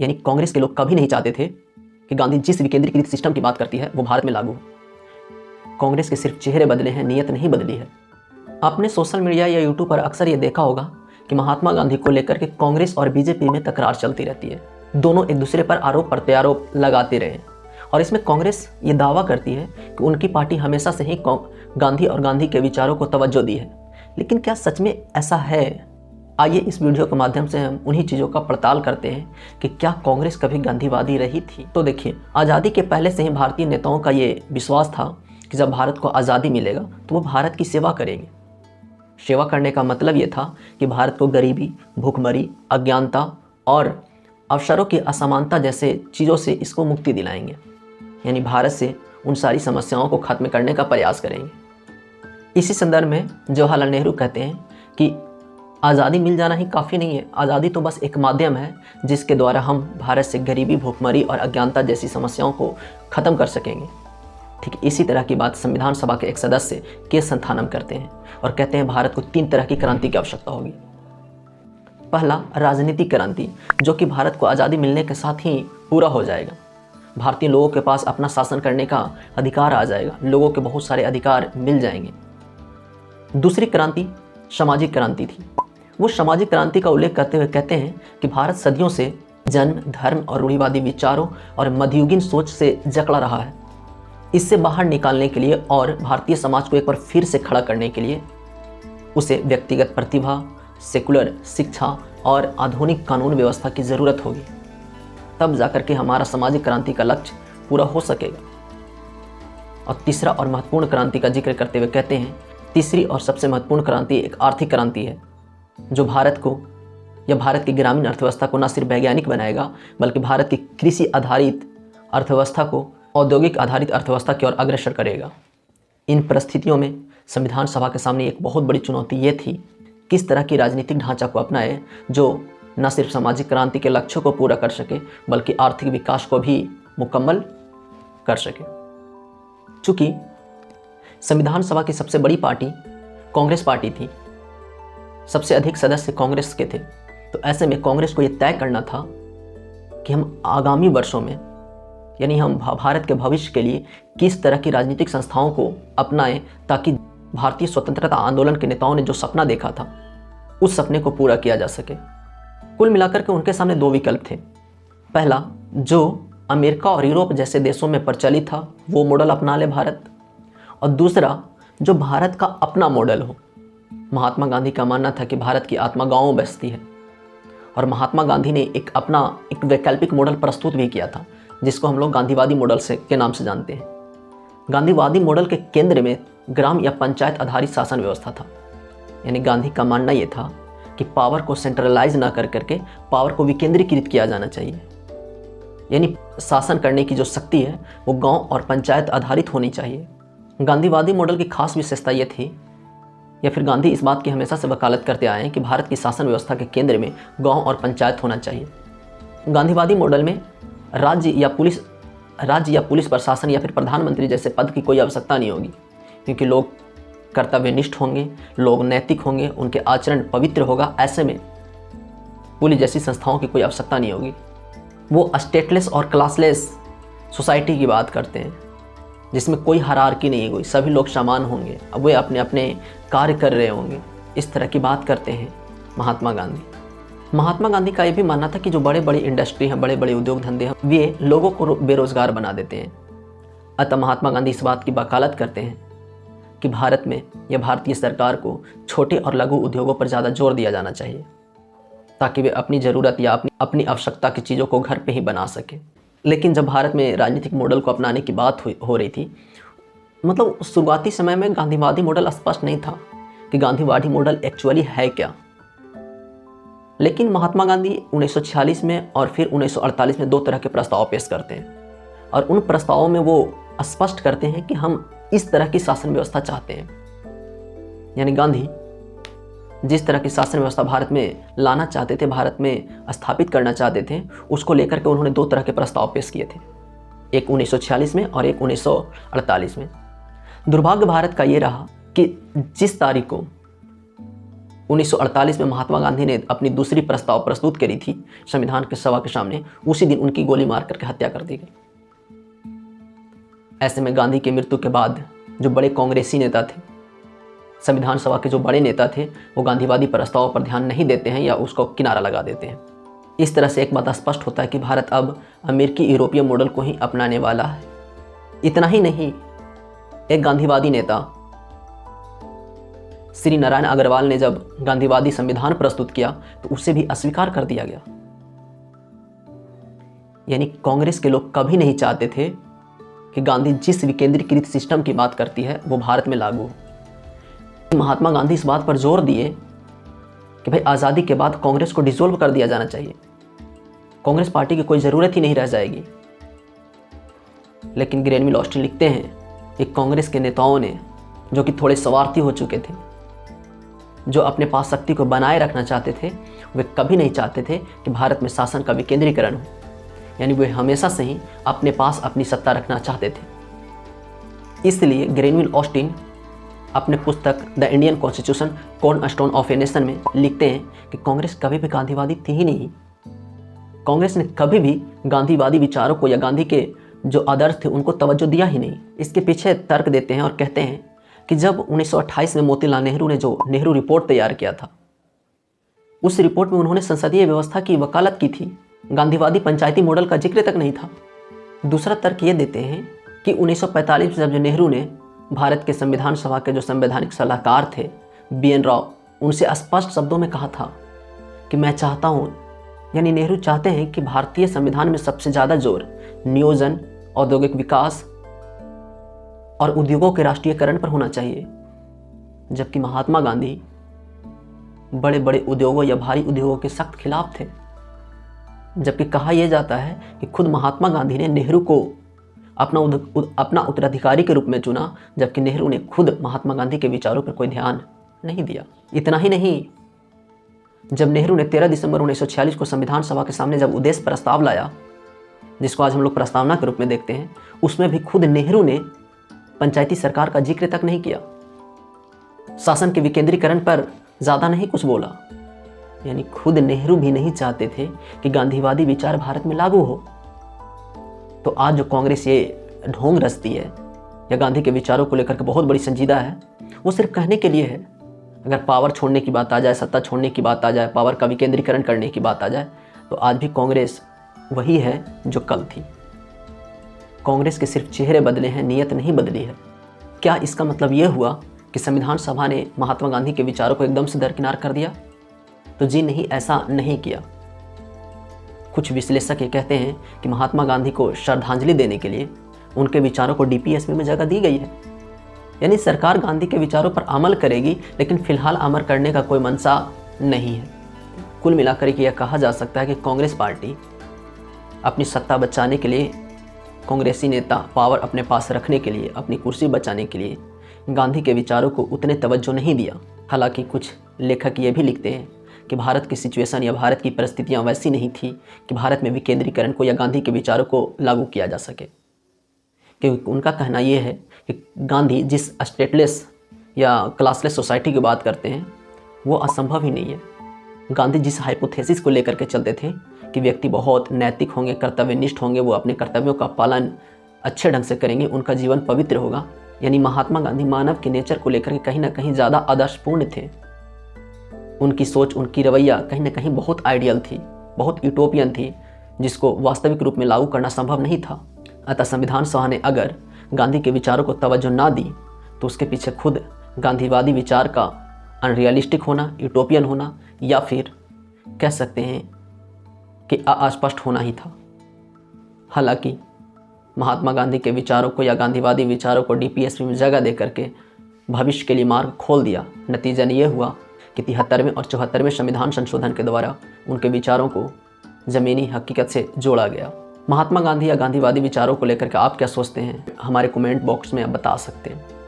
यानी कांग्रेस के लोग कभी नहीं चाहते थे कि गांधी जिस विकेंद्रीकृत सिस्टम की बात करती है वो भारत में लागू हो। कांग्रेस के सिर्फ चेहरे बदले हैं, नीयत नहीं बदली है। आपने सोशल मीडिया या यूट्यूब पर अक्सर ये देखा होगा कि महात्मा गांधी को लेकर के कांग्रेस और बीजेपी में तकरार चलती रहती है। दोनों एक दूसरे पर आरोप प्रत्यारोप लगाते रहे और इसमें कांग्रेस ये दावा करती है कि उनकी पार्टी हमेशा से ही गांधी और गांधी के विचारों को तवज्जो दी है। लेकिन क्या सच में ऐसा है? आइए इस वीडियो के माध्यम से हम उन्हीं चीज़ों का पड़ताल करते हैं कि क्या कांग्रेस कभी गांधीवादी रही थी। तो देखिए, आज़ादी के पहले से ही भारतीय नेताओं का ये विश्वास था कि जब भारत को आज़ादी मिलेगा तो वो भारत की सेवा करेंगे। सेवा करने का मतलब ये था कि भारत को गरीबी, भूखमरी, अज्ञानता और अवसरों की असमानता जैसे चीज़ों से इसको मुक्ति दिलाएंगे। यानी भारत से उन सारी समस्याओं को खत्म करने का प्रयास करेंगे। इसी संदर्भ में जवाहरलाल नेहरू कहते हैं कि आज़ादी मिल जाना ही काफ़ी नहीं है, आज़ादी तो बस एक माध्यम है जिसके द्वारा हम भारत से गरीबी, भूखमरी और अज्ञानता जैसी समस्याओं को ख़त्म कर सकेंगे। ठीक इसी तरह की बात संविधान सभा के एक सदस्य के संथानम करते हैं और कहते हैं भारत को 3 तरह की क्रांति की आवश्यकता होगी। पहला, राजनीतिक क्रांति, जो कि भारत को आज़ादी मिलने के साथ ही पूरा हो जाएगा। भारतीय लोगों के पास अपना शासन करने का अधिकार आ जाएगा, लोगों के बहुत सारे अधिकार मिल जाएंगे। दूसरी क्रांति सामाजिक क्रांति थी। वो सामाजिक क्रांति का उल्लेख करते हुए कहते हैं कि भारत सदियों से जन्म, धर्म और रूढ़िवादी विचारों और मध्ययुगीन सोच से जकड़ा रहा है। इससे बाहर निकालने के लिए और भारतीय समाज को एक बार फिर से खड़ा करने के लिए उसे व्यक्तिगत प्रतिभा, सेकुलर शिक्षा और आधुनिक कानून व्यवस्था की ज़रूरत होगी। तब जाकर के हमारा सामाजिक क्रांति का लक्ष्य पूरा हो सकेगा। और तीसरा और महत्वपूर्ण क्रांति का जिक्र करते हुए कहते हैं, तीसरी और सबसे महत्वपूर्ण क्रांति एक आर्थिक क्रांति है, जो भारत को या भारत की ग्रामीण अर्थव्यवस्था को न सिर्फ वैज्ञानिक बनाएगा बल्कि भारत की कृषि आधारित अर्थव्यवस्था को औद्योगिक आधारित अर्थव्यवस्था की ओर अग्रसर करेगा। इन परिस्थितियों में संविधान सभा के सामने एक बहुत बड़ी चुनौती ये थी, किस तरह की राजनीतिक ढांचा को अपनाए जो न सिर्फ सामाजिक क्रांति के लक्ष्यों को पूरा कर सके बल्कि आर्थिक विकास को भी मुकम्मल कर सके। चूँकि संविधान सभा की सबसे बड़ी पार्टी कांग्रेस पार्टी थी, सबसे अधिक सदस्य कांग्रेस के थे, तो ऐसे में कांग्रेस को ये तय करना था कि हम आगामी वर्षों में यानी हम भारत के भविष्य के लिए किस तरह की राजनीतिक संस्थाओं को अपनाएं ताकि भारतीय स्वतंत्रता आंदोलन के नेताओं ने जो सपना देखा था उस सपने को पूरा किया जा सके। कुल मिलाकर के उनके सामने 2 विकल्प थे। पहला, जो अमेरिका और यूरोप जैसे देशों में प्रचलित था वो मॉडल अपना ले भारत, और दूसरा जो भारत का अपना मॉडल हो। महात्मा गांधी का मानना था कि भारत की आत्मा गाँवों में बसती है और महात्मा गांधी ने एक वैकल्पिक मॉडल प्रस्तुत भी किया था जिसको हम लोग गांधीवादी मॉडल के नाम से जानते हैं। गांधीवादी मॉडल के केंद्र में ग्राम या पंचायत आधारित शासन व्यवस्था था। यानी गांधी का मानना यह था कि पावर को सेंट्रलाइज ना करके पावर को विकेंद्रीकृत किया जाना चाहिए। यानी शासन करने की जो शक्ति है वो गांव और पंचायत आधारित होनी चाहिए। गांधीवादी मॉडल की खास विशेषता ये थी, या फिर गांधी इस बात की हमेशा से वकालत करते आए हैं कि भारत की शासन व्यवस्था के केंद्र में गाँव और पंचायत होना चाहिए। गांधीवादी मॉडल में राज्य या पुलिस प्रशासन या फिर प्रधानमंत्री जैसे पद की कोई आवश्यकता नहीं होगी, क्योंकि लोग कर्तव्यनिष्ठ होंगे, लोग नैतिक होंगे, उनके आचरण पवित्र होगा। ऐसे में पुलिस जैसी संस्थाओं की कोई आवश्यकता नहीं होगी। वो स्टेटलेस और क्लासलेस सोसाइटी की बात करते हैं जिसमें कोई हायरार्की नहीं होगी, सभी लोग समान होंगे, अब वे अपने अपने कार्य कर रहे होंगे। इस तरह की बात करते हैं महात्मा गांधी। महात्मा गांधी का ये भी मानना था कि जो बड़े बड़े इंडस्ट्री हैं, बड़े बड़े उद्योग धंधे हैं, वे लोगों को बेरोजगार बना देते हैं। अतः महात्मा गांधी इस बात की वकालत करते हैं कि भारत में या भारतीय सरकार को छोटे और लघु उद्योगों पर ज़्यादा जोर दिया जाना चाहिए ताकि वे अपनी ज़रूरत या अपनी आवश्यकता की चीज़ों को घर पे ही बना सके। लेकिन जब भारत में राजनीतिक मॉडल को अपनाने की बात हो रही थी, मतलब शुरुआती समय में गांधीवादी मॉडल स्पष्ट नहीं था कि गांधीवादी मॉडल एक्चुअली है क्या। लेकिन महात्मा गांधी 1946 में और फिर 1948 में 2 तरह के प्रस्ताव पेश करते हैं और उन प्रस्तावों में वो स्पष्ट करते हैं कि हम इस तरह की शासन व्यवस्था चाहते हैं। यानी गांधी जिस तरह की शासन व्यवस्था भारत में लाना चाहते थे, भारत में स्थापित करना चाहते थे, उसको लेकर के उन्होंने 2 तरह के प्रस्ताव पेश किए थे, एक 1946 में और एक 1948 में। दुर्भाग्य भारत का ये रहा कि जिस तारीख को 1948 में महात्मा गांधी ने अपनी दूसरी प्रस्ताव प्रस्तुत करी थी संविधान के सभा के सामने, उसी दिन उनकी गोली मार करके हत्या कर दी गई। ऐसे में गांधी की मृत्यु के बाद जो बड़े कांग्रेसी नेता थे, संविधान सभा के जो बड़े नेता थे, वो गांधीवादी प्रस्तावों पर ध्यान नहीं देते हैं या उसको किनारा लगा देते हैं। इस तरह से एक बात स्पष्ट होता है कि भारत अब अमेरिकी यूरोपीय मॉडल को ही अपनाने वाला है। इतना ही नहीं, एक गांधीवादी नेता श्री नारायण अग्रवाल ने जब गांधीवादी संविधान प्रस्तुत किया तो उसे भी अस्वीकार कर दिया गया। यानी कांग्रेस के लोग कभी नहीं चाहते थे कि गांधी जिस विकेंद्रीकृत सिस्टम की बात करती है वो भारत में लागू हो। महात्मा गांधी इस बात पर जोर दिए कि भाई आज़ादी के बाद कांग्रेस को डिसॉल्व कर दिया जाना चाहिए, कांग्रेस पार्टी की कोई ज़रूरत ही नहीं रह जाएगी। लेकिन ग्रेनविल ऑस्टिन लिखते हैं कि कांग्रेस के नेताओं ने, जो कि थोड़े स्वार्थी हो चुके थे, जो अपने पास शक्ति को बनाए रखना चाहते थे, वे कभी नहीं चाहते थे कि भारत में शासन का विकेंद्रीकरण हो। यानी वे हमेशा से ही अपने पास अपनी सत्ता रखना चाहते थे। इसलिए ग्रेनविल ऑस्टिन अपने पुस्तक the Indian constitution cornerstone of a nation में लिखते हैं कि कांग्रेस कभी भी गांधीवादी थी ही नहीं। कांग्रेस ने कभी भी गांधीवादी विचारों को या गांधी के जो आदर्श थे उनको तवज्जो दिया ही नहीं। इसके पीछे तर्क देते हैं और कहते हैं कि जब 1928 में मोतीलाल नेहरू ने जो नेहरू रिपोर्ट तैयार किया था, उस रिपोर्ट में उन्होंने संसदीय व्यवस्था की वकालत की थी, गांधीवादी पंचायती मॉडल का जिक्र तक नहीं था। दूसरा तर्क ये देते हैं कि 1945 में जब जो नेहरू ने भारत के संविधान सभा के जो संवैधानिक सलाहकार थे BN राव, उनसे स्पष्ट शब्दों में कहा था कि मैं चाहता हूँ, यानी नेहरू चाहते हैं कि भारतीय संविधान में सबसे ज़्यादा जोर नियोजन, औद्योगिक विकास और उद्योगों के राष्ट्रीयकरण पर होना चाहिए, जबकि महात्मा गांधी बड़े बड़े उद्योगों या भारी उद्योगों के सख्त खिलाफ थे। जबकि कहा यह जाता है कि खुद महात्मा गांधी ने नेहरू को अपना उत्तराधिकारी के रूप में चुना, जबकि नेहरू ने खुद महात्मा गांधी के विचारों पर कोई ध्यान नहीं दिया। इतना ही नहीं, जब नेहरू ने 13 दिसंबर 1946 को संविधान सभा के सामने जब उद्देश्य प्रस्ताव लाया, जिसको आज हम लोग प्रस्तावना के रूप में देखते हैं, उसमें भी खुद नेहरू ने पंचायती सरकार का जिक्र तक नहीं किया, शासन के विकेंद्रीकरण पर ज़्यादा नहीं कुछ बोला। यानी खुद नेहरू भी नहीं चाहते थे कि गांधीवादी विचार भारत में लागू हो। तो आज जो कांग्रेस ये ढोंग रचती है या गांधी के विचारों को लेकर के बहुत बड़ी संजीदा है, वो सिर्फ कहने के लिए है। अगर पावर छोड़ने की बात आ जाए, सत्ता छोड़ने की बात आ जाए, पावर का विकेंद्रीकरण करने की बात आ जाए, तो आज भी कांग्रेस वही है जो कल थी। कांग्रेस के सिर्फ चेहरे बदले हैं, नीयत नहीं बदली है। क्या इसका मतलब ये हुआ कि संविधान सभा ने महात्मा गांधी के विचारों को एकदम से दरकिनार कर दिया? तो जी नहीं, ऐसा नहीं किया। कुछ विश्लेषक ये कहते हैं कि महात्मा गांधी को श्रद्धांजलि देने के लिए उनके विचारों को DPSP में जगह दी गई है। यानी सरकार गांधी के विचारों पर अमल करेगी, लेकिन फिलहाल अमल करने का कोई मंशा नहीं है। कुल मिलाकर यह कहा जा सकता है कि कांग्रेस पार्टी अपनी सत्ता बचाने के लिए, कांग्रेसी नेता पावर अपने पास रखने के लिए, अपनी कुर्सी बचाने के लिए गांधी के विचारों को उतने तवज्जो नहीं दिया। हालांकि कुछ लेखक ये भी लिखते हैं कि भारत की सिचुएशन या भारत की परिस्थितियां वैसी नहीं थी कि भारत में विकेंद्रीकरण को या गांधी के विचारों को लागू किया जा सके, क्योंकि उनका कहना यह है कि गांधी जिस स्टेटलेस या क्लासलेस सोसाइटी की बात करते हैं वो असंभव ही नहीं है। गांधी जिस हाइपोथेसिस को लेकर के चलते थे कि व्यक्ति बहुत नैतिक होंगे, कर्तव्यनिष्ठ होंगे, वो अपने कर्तव्यों का पालन अच्छे ढंग से करेंगे, उनका जीवन पवित्र होगा, यानी महात्मा गांधी मानव के नेचर को लेकर के कहीं ना कहीं ज़्यादा आदर्शपूर्ण थे। उनकी सोच, उनकी रवैया कहीं ना कहीं बहुत आइडियल थी, बहुत यूटोपियन थी, जिसको वास्तविक रूप में लागू करना संभव नहीं था। अतः संविधान सभा ने अगर गांधी के विचारों को तवज्जो ना दी तो उसके पीछे खुद गांधीवादी विचार का अनरियलिस्टिक होना, यूटोपियन होना, या फिर कह सकते हैं कि अस्पष्ट होना ही था। हालांकि महात्मा गांधी के विचारों को या गांधीवादी विचारों को DPSP में जगह दे करके भविष्य के लिए मार्ग खोल दिया। नतीजा ये हुआ कि 73वें और 74वें संविधान संशोधन के द्वारा उनके विचारों को ज़मीनी हकीकत से जोड़ा गया। महात्मा गांधी या गांधीवादी विचारों को लेकर के आप क्या सोचते हैं, हमारे कमेंट बॉक्स में आप बता सकते हैं।